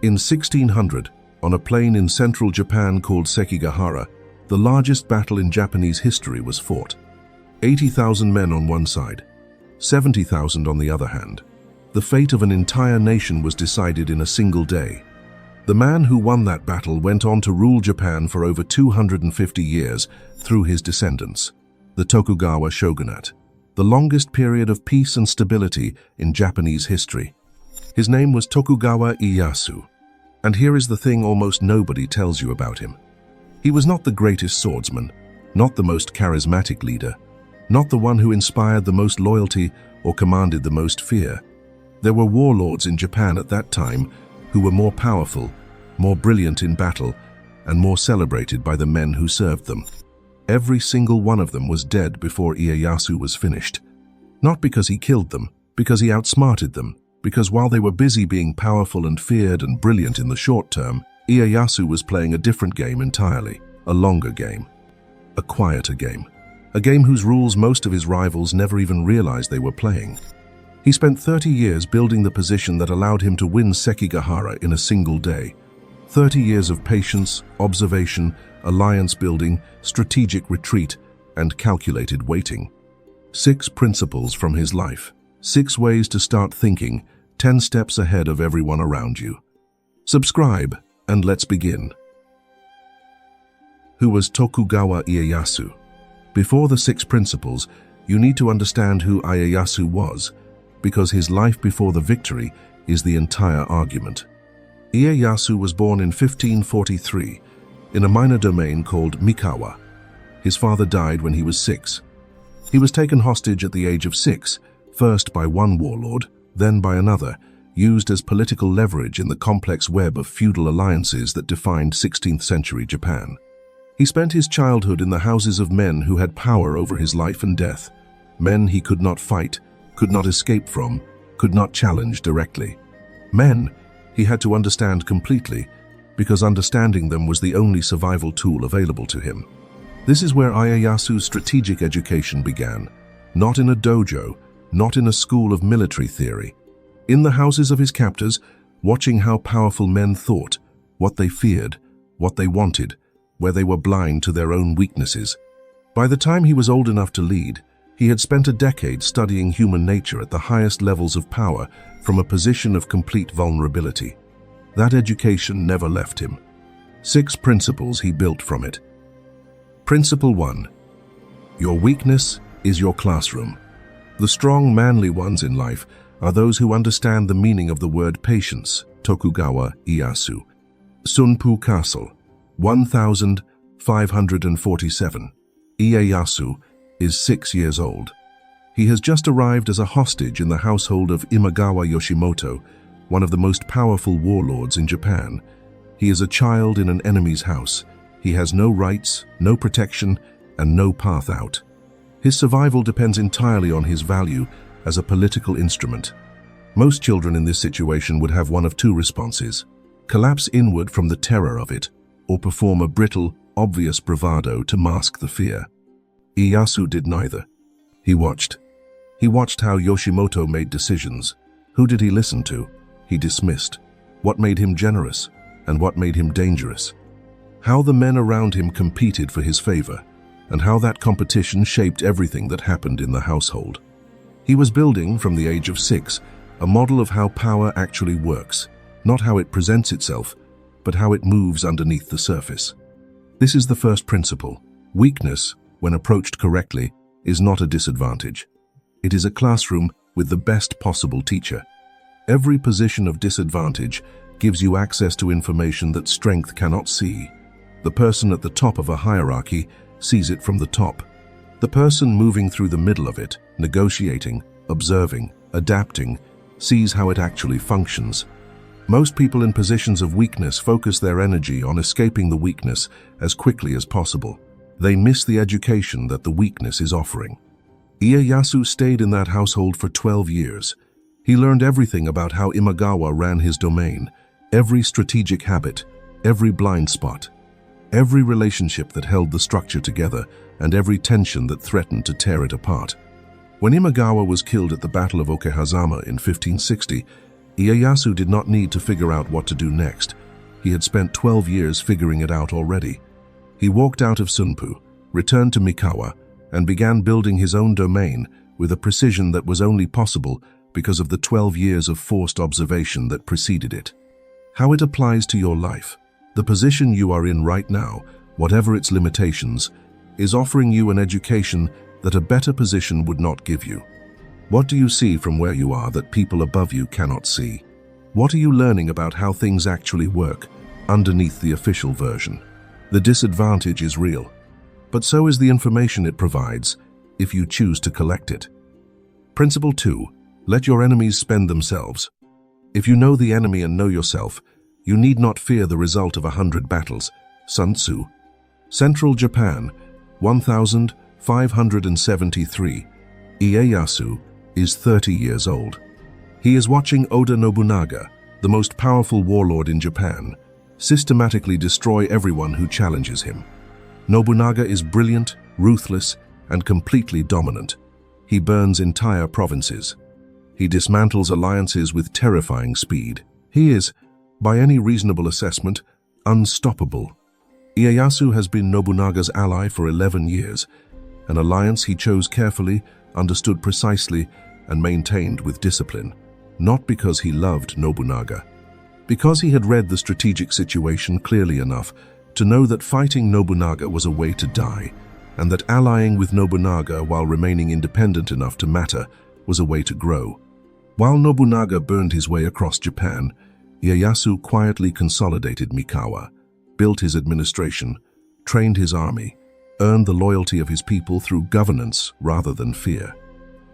In 1600, on a plain in central Japan called Sekigahara, the largest battle in Japanese history was fought. 80,000 men on one side, 70,000 on the other hand. The fate of an entire nation was decided in a single day. The man who won that battle went on to rule Japan for over 250 years through his descendants, the Tokugawa shogunate, the longest period of peace and stability in Japanese history. His name was Tokugawa Ieyasu. And here is the thing almost nobody tells you about him. He was not the greatest swordsman, not the most charismatic leader, not the one who inspired the most loyalty or commanded the most fear. There were warlords in Japan at that time who were more powerful, more brilliant in battle, and more celebrated by the men who served them. Every single one of them was dead before Ieyasu was finished. Not because he killed them, because he outsmarted them, because while they were busy being powerful and feared and brilliant in the short term, Ieyasu was playing a different game entirely, a longer game, a quieter game, a game whose rules most of his rivals never even realized they were playing. He spent 30 years building the position that allowed him to win Sekigahara in a single day. 30 years of patience, observation, alliance building, strategic retreat, and calculated waiting. 6 principles from his life. 6 ways to start thinking 10 steps ahead of everyone around you. Subscribe, and let's begin. Who was Tokugawa Ieyasu? Before the 6 principles, you need to understand who Ieyasu was, because his life before the victory is the entire argument. Ieyasu was born in 1543 in a minor domain called Mikawa. His father died when he was 6. He was taken hostage at the age of 6, first by one warlord, then by another, used as political leverage in the complex web of feudal alliances that defined 16th century Japan. He spent his childhood in the houses of men who had power over his life and death, men he could not fight, could not escape from, could not challenge directly. Men he had to understand completely, because understanding them was the only survival tool available to him. This is where Ieyasu's strategic education began, not in a dojo, not in a school of military theory. In the houses of his captors, watching how powerful men thought, what they feared, what they wanted, where they were blind to their own weaknesses. By the time he was old enough to lead, he had spent a decade studying human nature at the highest levels of power from a position of complete vulnerability. That education never left him. 6 principles he built from it. Principle 1. Your weakness is your classroom. The strong, manly ones in life are those who understand the meaning of the word patience. Tokugawa Ieyasu. Sunpu Castle, 1547. Ieyasu is 6 years old. He has just arrived as a hostage in the household of Imagawa Yoshimoto, one of the most powerful warlords in Japan. He is a child in an enemy's house. He has no rights, no protection, and no path out. His survival depends entirely on his value as a political instrument. Most children in this situation would have one of 2 responses: collapse inward from the terror of it, or perform a brittle, obvious bravado to mask the fear. Ieyasu did neither. He watched. He watched how Yoshimoto made decisions. Who did he listen to? He dismissed. What made him generous, and what made him dangerous? How the men around him competed for his favor, and how that competition shaped everything that happened in the household. He was building, from the age of 6, a model of how power actually works, not how it presents itself, but how it moves underneath the surface. This is the first principle. Weakness, when approached correctly, is not a disadvantage. It is a classroom with the best possible teacher. Every position of disadvantage gives you access to information that strength cannot see. The person at the top of a hierarchy sees it from the top. The person moving through the middle of it, negotiating, observing, adapting, sees how it actually functions. Most people in positions of weakness focus their energy on escaping the weakness as quickly as possible. They miss the education that the weakness is offering. Ieyasu stayed in that household for 12 years. He learned everything about how Imagawa ran his domain, every strategic habit, every blind spot, every relationship that held the structure together, and every tension that threatened to tear it apart. When Imagawa was killed at the Battle of Okehazama in 1560, Ieyasu did not need to figure out what to do next. He had spent 12 years figuring it out already. He walked out of Sunpu, returned to Mikawa, and began building his own domain with a precision that was only possible because of the 12 years of forced observation that preceded it. How it applies to your life. The position you are in right now, whatever its limitations, is offering you an education that a better position would not give you. What do you see from where you are that people above you cannot see? What are you learning about how things actually work underneath the official version? The disadvantage is real, but so is the information it provides if you choose to collect it. Principle 2. Let your enemies spend themselves. If you know the enemy and know yourself, you need not fear the result of 100 battles. Sun Tzu. Central Japan, 1573. Ieyasu is 30 years old. He is watching Oda Nobunaga, the most powerful warlord in Japan, systematically destroy everyone who challenges him. Nobunaga is brilliant, ruthless, and completely dominant. He burns entire provinces. He dismantles alliances with terrifying speed. He is, by any reasonable assessment, unstoppable. Ieyasu has been Nobunaga's ally for 11 years, an alliance he chose carefully, understood precisely, and maintained with discipline, not because he loved Nobunaga. Because he had read the strategic situation clearly enough to know that fighting Nobunaga was a way to die, and that allying with Nobunaga while remaining independent enough to matter was a way to grow. While Nobunaga burned his way across Japan, Ieyasu quietly consolidated Mikawa, built his administration, trained his army, earned the loyalty of his people through governance rather than fear.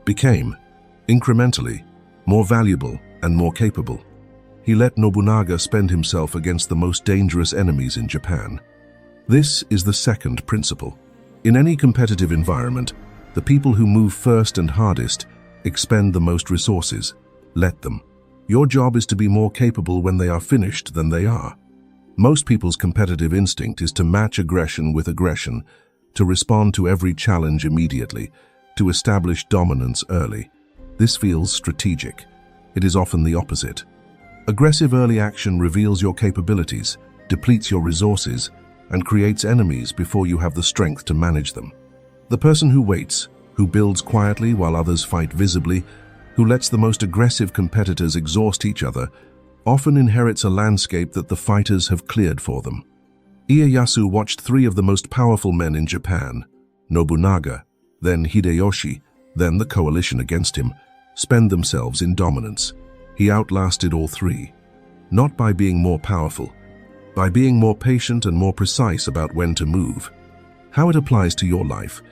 Became, incrementally, more valuable and more capable. He let Nobunaga spend himself against the most dangerous enemies in Japan. This is the second principle. In any competitive environment, the people who move first and hardest expend the most resources. Let them. Your job is to be more capable when they are finished than they are. Most people's competitive instinct is to match aggression with aggression, to respond to every challenge immediately, to establish dominance early. This feels strategic. It is often the opposite. Aggressive early action reveals your capabilities, depletes your resources, and creates enemies before you have the strength to manage them. The person who waits, who builds quietly while others fight visibly, who lets the most aggressive competitors exhaust each other, often inherits a landscape that the fighters have cleared for them. Ieyasu watched three of the most powerful men in Japan, Nobunaga, then Hideyoshi, then the coalition against him, spend themselves in dominance. He outlasted all three, not by being more powerful, by being more patient and more precise about when to move. How it applies to your life.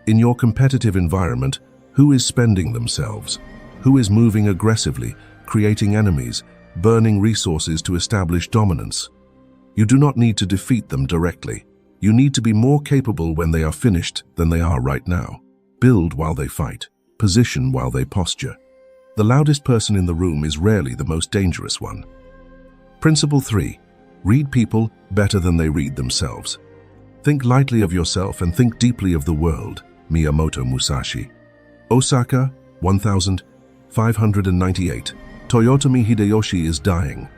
In your competitive environment, who is spending themselves? Who is moving aggressively, creating enemies, burning resources to establish dominance? You do not need to defeat them directly. You need to be more capable when they are finished than they are right now. Build while they fight. Position while they posture. The loudest person in the room is rarely the most dangerous one. Principle 3. Read people better than they read themselves. Think lightly of yourself and think deeply of the world. Miyamoto Musashi. Osaka, 1598. Toyotomi Hideyoshi is dying.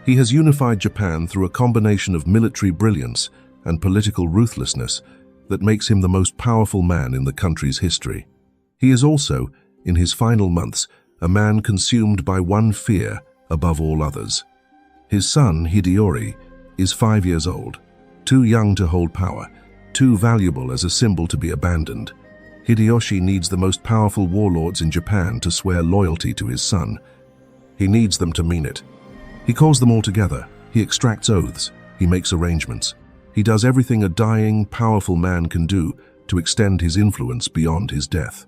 He has unified Japan through a combination of military brilliance and political ruthlessness that makes him the most powerful man in the country's history. He is also, in his final months, a man consumed by one fear above all others. His son, Hideyori, is 5 years old, too young to hold power, too valuable as a symbol to be abandoned. Hideyoshi needs the most powerful warlords in Japan to swear loyalty to his son. He needs them to mean it. He calls them all together. He extracts oaths. He makes arrangements. He does everything a dying, powerful man can do to extend his influence beyond his death.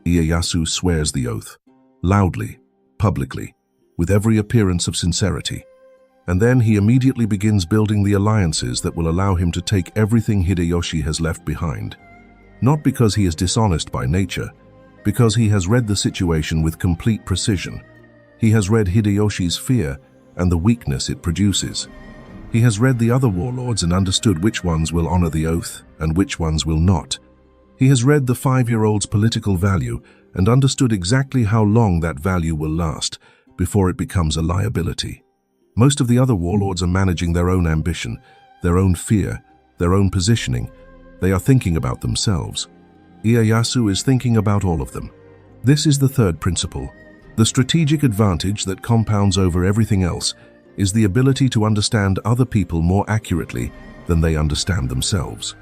Ieyasu swears the oath, loudly, publicly, with every appearance of sincerity. And then he immediately begins building the alliances that will allow him to take everything Hideyoshi has left behind. Not because he is dishonest by nature, because he has read the situation with complete precision. He has read Hideyoshi's fear and the weakness it produces. He has read the other warlords and understood which ones will honor the oath and which ones will not. He has read the 5-year-old's political value and understood exactly how long that value will last, before it becomes a liability. Most of the other warlords are managing their own ambition, their own fear, their own positioning. They are thinking about themselves. Ieyasu is thinking about all of them. This is the third principle. The strategic advantage that compounds over everything else is the ability to understand other people more accurately than they understand themselves.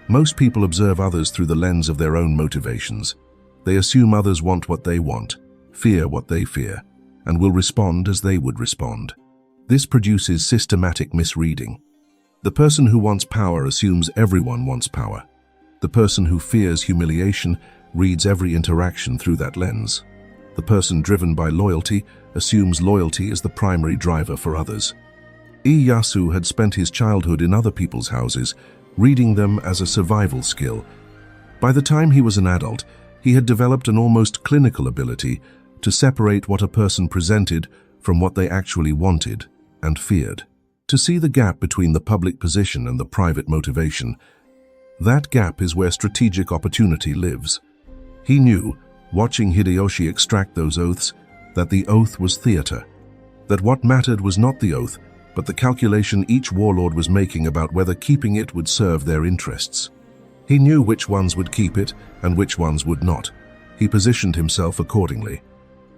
Most people observe others through the lens of their own motivations. They assume others want what they want, fear what they fear, and will respond as they would respond. This produces systematic misreading. The person who wants power assumes everyone wants power. The person who fears humiliation reads every interaction through that lens. The person driven by loyalty assumes loyalty is the primary driver for others. Ieyasu had spent his childhood in other people's houses, reading them as a survival skill. By the time he was an adult, he had developed an almost clinical ability to separate what a person presented from what they actually wanted and feared. To see the gap between the public position and the private motivation. That gap is where strategic opportunity lives. He knew, watching Hideyoshi extract those oaths, that the oath was theater. That what mattered was not the oath, but the calculation each warlord was making about whether keeping it would serve their interests. He knew which ones would keep it and which ones would not. He positioned himself accordingly.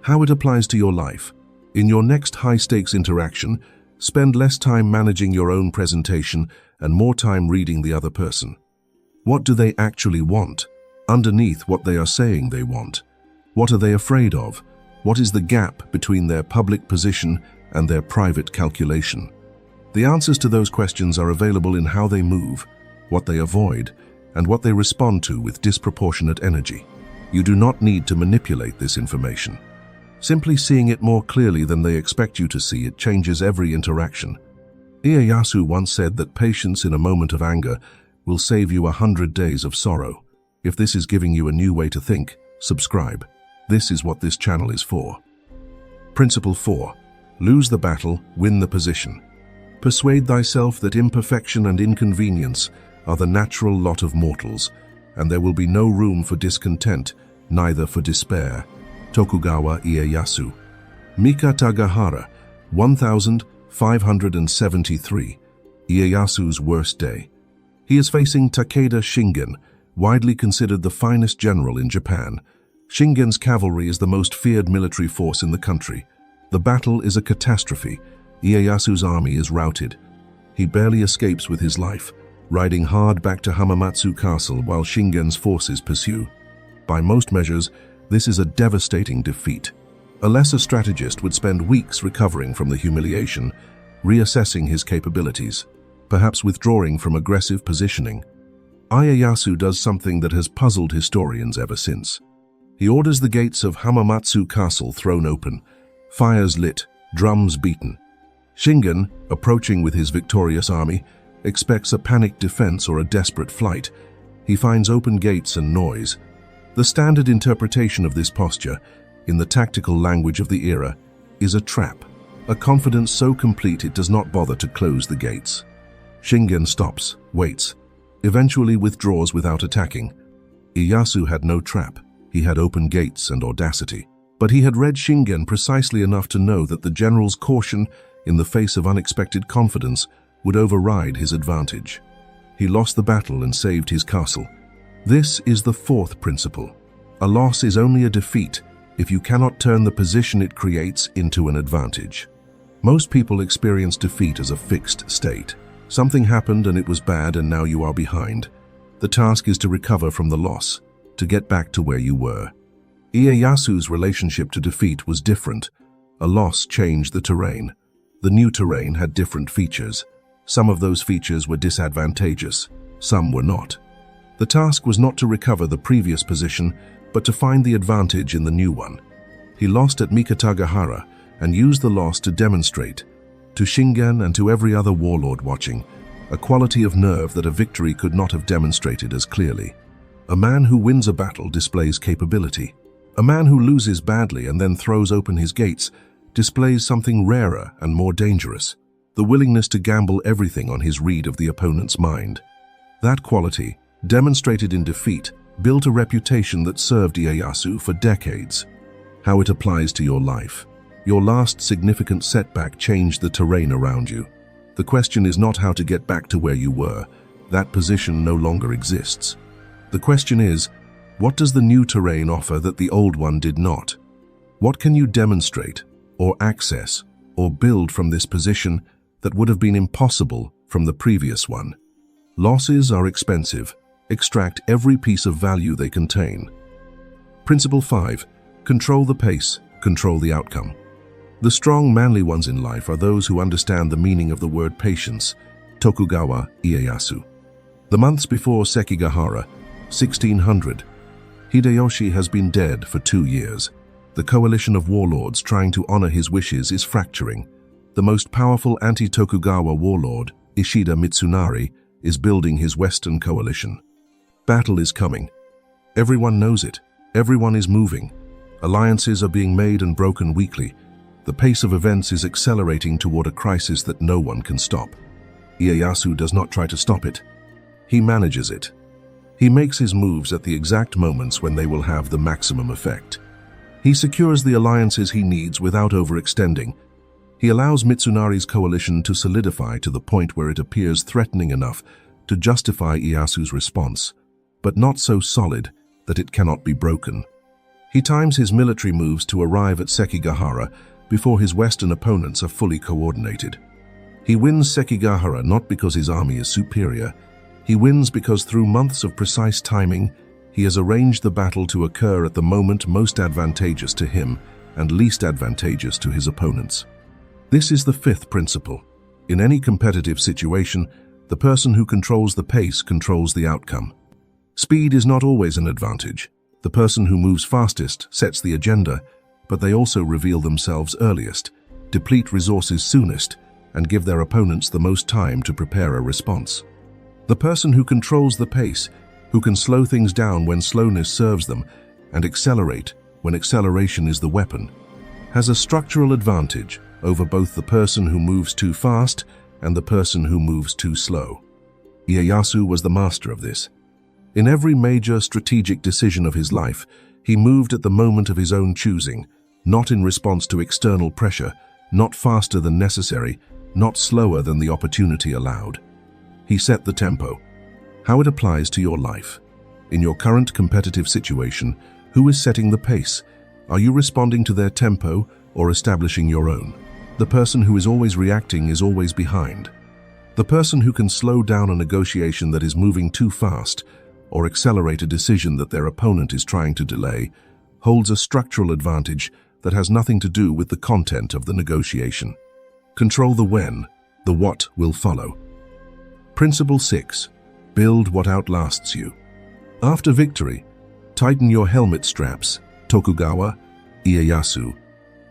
How it applies to your life. In your next high-stakes interaction, spend less time managing your own presentation and more time reading the other person. What do they actually want? Underneath what they are saying they want. What are they afraid of? What is the gap between their public position and their private calculation? The answers to those questions are available in how they move, what they avoid, and what they respond to with disproportionate energy. You do not need to manipulate this information. Simply seeing it more clearly than they expect you to see it changes every interaction. Ieyasu once said that patience in a moment of anger will save you 100 days of sorrow. If this is giving you a new way to think, subscribe. This is what this channel is for. Principle 4. Lose the battle, win the position. Persuade thyself that imperfection and inconvenience are the natural lot of mortals, and there will be no room for discontent, neither for despair. Tokugawa Ieyasu. Mika Tagahara, 1573. Ieyasu's worst day. He is facing Takeda Shingen, widely considered the finest general in Japan. Shingen's cavalry is the most feared military force in the country. The battle is a catastrophe. Ieyasu's army is routed. He barely escapes with his life, riding hard back to Hamamatsu Castle while Shingen's forces pursue. By most measures, this is a devastating defeat. A lesser strategist would spend weeks recovering from the humiliation, reassessing his capabilities, perhaps withdrawing from aggressive positioning. Ieyasu does something that has puzzled historians ever since. He orders the gates of Hamamatsu Castle thrown open, fires lit, drums beaten. Shingen, approaching with his victorious army, expects a panicked defense or a desperate flight. He finds open gates and noise. The standard interpretation of this posture, in the tactical language of the era, is a trap, a confidence so complete it does not bother to close the gates. Shingen stops, waits, eventually withdraws without attacking. Ieyasu had no trap. He had open gates and audacity. But he had read Shingen precisely enough to know that the general's caution in the face of unexpected confidence would override his advantage. He lost the battle and saved his castle. This is the fourth principle. A loss is only a defeat if you cannot turn the position it creates into an advantage. Most people experience defeat as a fixed state. Something happened and it was bad and now you are behind. The task is to recover from the loss, to get back to where you were. Ieyasu's relationship to defeat was different. A loss changed the terrain. The new terrain had different features. Some of those features were disadvantageous, some were not. The task was not to recover the previous position, but to find the advantage in the new one. He lost at Mikatagahara and used the loss to demonstrate, to Shingen and to every other warlord watching, a quality of nerve that a victory could not have demonstrated as clearly. A man who wins a battle displays capability. A man who loses badly and then throws open his gates displays something rarer and more dangerous, the willingness to gamble everything on his read of the opponent's mind. That quality, demonstrated in defeat, built a reputation that served Ieyasu for decades. How it applies to your life. Your last significant setback changed the terrain around you. The question is not how to get back to where you were. That position no longer exists. The question is, what does the new terrain offer that the old one did not? What can you demonstrate, or access, or build from this position that would have been impossible from the previous one? Losses are expensive. Extract every piece of value they contain. Principle 5. Control the pace, control the outcome. The strong, manly ones in life are those who understand the meaning of the word patience. Tokugawa Ieyasu. The months before Sekigahara, 1600, Hideyoshi has been dead for 2 years. The coalition of warlords trying to honor his wishes is fracturing. The most powerful anti-Tokugawa warlord, Ishida Mitsunari, is building his Western coalition. Battle is coming. Everyone knows it. Everyone is moving. Alliances are being made and broken weekly. The pace of events is accelerating toward a crisis that no one can stop. Ieyasu does not try to stop it. He manages it. He makes his moves at the exact moments when they will have the maximum effect. He secures the alliances he needs without overextending. He allows Mitsunari's coalition to solidify to the point where it appears threatening enough to justify Ieyasu's response, but not so solid that it cannot be broken. He times his military moves to arrive at Sekigahara before his Western opponents are fully coordinated. He wins Sekigahara not because his army is superior. He wins because through months of precise timing, he has arranged the battle to occur at the moment most advantageous to him and least advantageous to his opponents. This is the 5th principle. In any competitive situation, the person who controls the pace controls the outcome. Speed is not always an advantage. The person who moves fastest sets the agenda, but they also reveal themselves earliest, deplete resources soonest, and give their opponents the most time to prepare a response. The person who controls the pace, who can slow things down when slowness serves them, and accelerate when acceleration is the weapon, has a structural advantage over both the person who moves too fast and the person who moves too slow. Ieyasu was the master of this. In every major strategic decision of his life, he moved at the moment of his own choosing, not in response to external pressure, not faster than necessary, not slower than the opportunity allowed. He set the tempo. How it applies to your life. In your current competitive situation, who is setting the pace? Are you responding to their tempo or establishing your own? The person who is always reacting is always behind. The person who can slow down a negotiation that is moving too fast or accelerate a decision that their opponent is trying to delay holds a structural advantage that has nothing to do with the content of the negotiation. Control the when, the what will follow. Principle 6. Build what outlasts you. After victory, tighten your helmet straps. Tokugawa Ieyasu.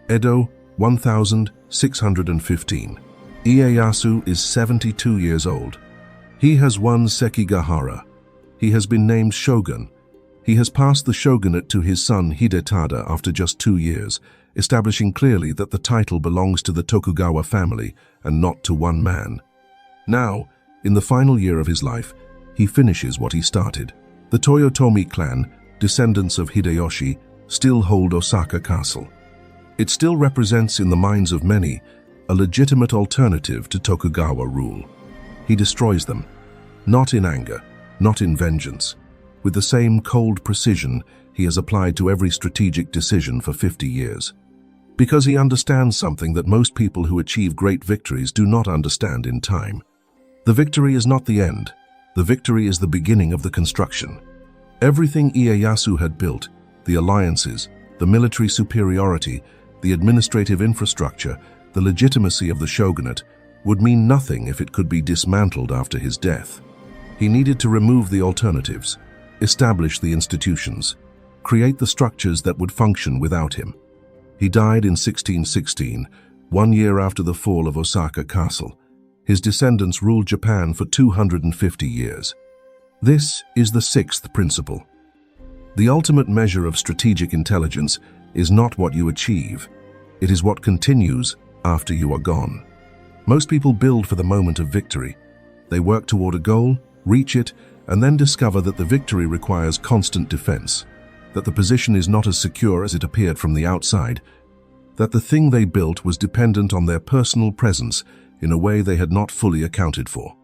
Edo, 1615. Ieyasu is 72 years old. He has won Sekigahara. He has been named shogun. He has passed the shogunate to his son Hidetada after just 2 years, establishing clearly that the title belongs to the Tokugawa family and not to one man. Now, in the final year of his life, he finishes what he started. The Toyotomi clan, descendants of Hideyoshi, still hold Osaka Castle. It still represents in the minds of many a legitimate alternative to Tokugawa rule. He destroys them, not in anger, not in vengeance, with the same cold precision he has applied to every strategic decision for 50 years. Because he understands something that most people who achieve great victories do not understand in time. The victory is not the end. The victory is the beginning of the construction. Everything Ieyasu had built, the alliances, the military superiority, the administrative infrastructure, the legitimacy of the shogunate, would mean nothing if it could be dismantled after his death. He needed to remove the alternatives, establish the institutions, create the structures that would function without him. He died in 1616, 1 year after the fall of Osaka Castle. His descendants ruled Japan for 250 years. This is the 6th principle. The ultimate measure of strategic intelligence is not what you achieve. It is what continues after you are gone. Most people build for the moment of victory. They work toward a goal, reach it, and then discover that the victory requires constant defense, that the position is not as secure as it appeared from the outside. that the thing they built was dependent on their personal presence in a way they had not fully accounted for.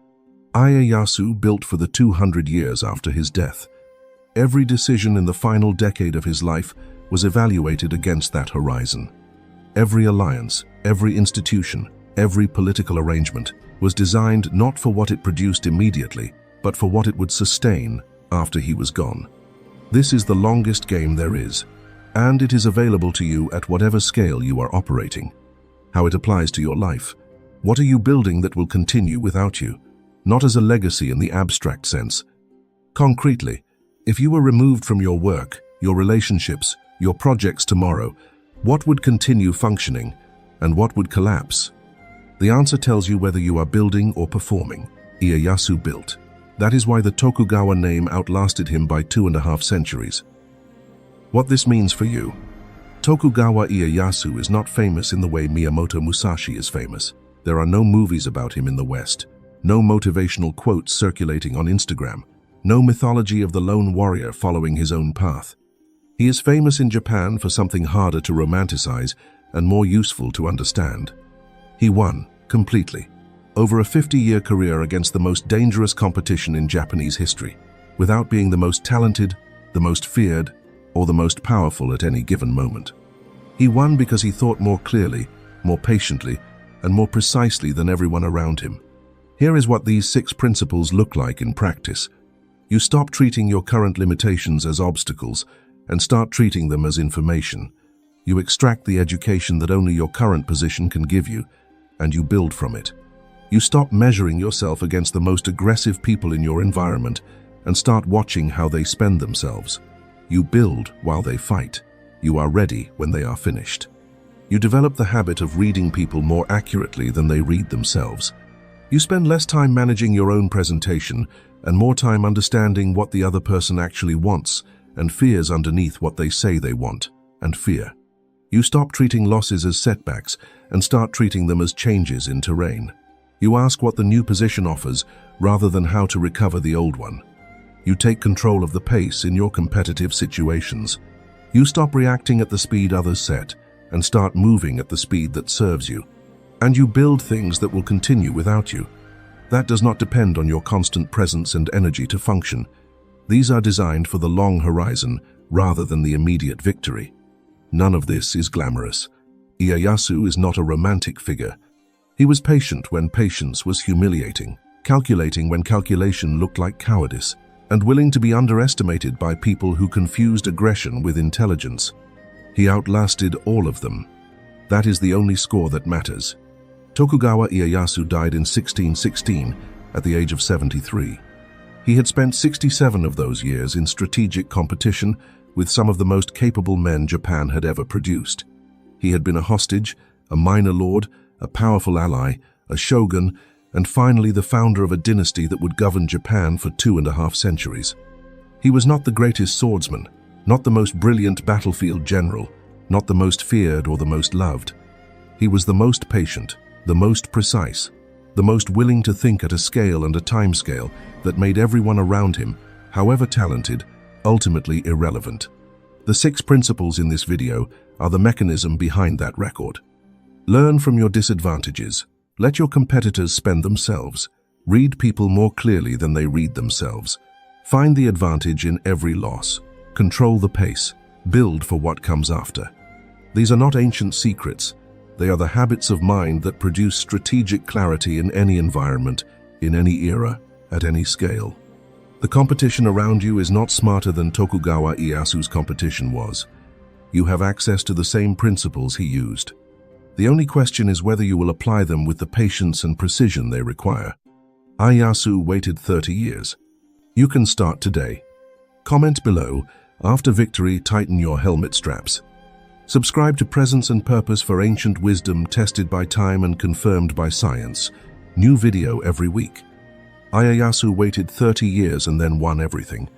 Ieyasu built for the 200 years after his death. Every decision in the final decade of his life was evaluated against that horizon. Every alliance, every institution, every political arrangement was designed not for what it produced immediately, but for what it would sustain after he was gone. This is the longest game there is, and it is available to you at whatever scale you are operating. How it applies to your life. What are you building that will continue without you? Not as a legacy in the abstract sense. Concretely, if you were removed from your work, your relationships, your projects tomorrow, what would continue functioning and what would collapse? The answer tells you whether you are building or performing. Ieyasu built. That is why the Tokugawa name outlasted him by 2.5 centuries. What this means for you. Tokugawa Ieyasu is not famous in the way Miyamoto Musashi is famous. There are no movies about him in the West, no motivational quotes circulating on Instagram, no mythology of the lone warrior following his own path. He is famous in Japan for something harder to romanticize and more useful to understand. He won, completely, over a 50-year career against the most dangerous competition in Japanese history, without being the most talented, the most feared, or the most powerful at any given moment. He won because he thought more clearly, more patiently, and more precisely than everyone around him. Here is what these 6 principles look like in practice. You stop treating your current limitations as obstacles and start treating them as information. You extract the education that only your current position can give you, and you build from it. You stop measuring yourself against the most aggressive people in your environment and start watching how they spend themselves. You build while they fight. You are ready when they are finished. You develop the habit of reading people more accurately than they read themselves. You spend less time managing your own presentation and more time understanding what the other person actually wants and fears underneath what they say they want and fear. You stop treating losses as setbacks and start treating them as changes in terrain. You ask what the new position offers rather than how to recover the old one. You take control of the pace in your competitive situations. You stop reacting at the speed others set and start moving at the speed that serves you. And you build things that will continue without you. That does not depend on your constant presence and energy to function. These are designed for the long horizon rather than the immediate victory. None of this is glamorous. Ieyasu is not a romantic figure. He was patient when patience was humiliating, calculating when calculation looked like cowardice, and willing to be underestimated by people who confused aggression with intelligence. He outlasted all of them. That is the only score that matters. Tokugawa Ieyasu died in 1616 at the age of 73. He had spent 67 of those years in strategic competition with some of the most capable men Japan had ever produced. He had been a hostage, a minor lord, a powerful ally, a shogun, and finally the founder of a dynasty that would govern Japan for 2.5 centuries. He was not the greatest swordsman, not the most brilliant battlefield general, not the most feared or the most loved. He was the most patient, the most precise, the most willing to think at a scale and a time scale that made everyone around him, however talented, ultimately irrelevant. The 6 principles in this video are the mechanism behind that record. Learn from your disadvantages. Let your competitors spend themselves. Read people more clearly than they read themselves. Find the advantage in every loss. Control the pace. Build for what comes after. These are not ancient secrets. They are the habits of mind that produce strategic clarity in any environment, in any era, at any scale. The competition around you is not smarter than Tokugawa Ieyasu's competition was. You have access to the same principles he used. The only question is whether you will apply them with the patience and precision they require. Ieyasu waited 30 years. You can start today. Comment below. After victory, tighten your helmet straps. Subscribe to Presence and Purpose for ancient wisdom tested by time and confirmed by science. New video every week. Ieyasu waited 30 years and then won everything.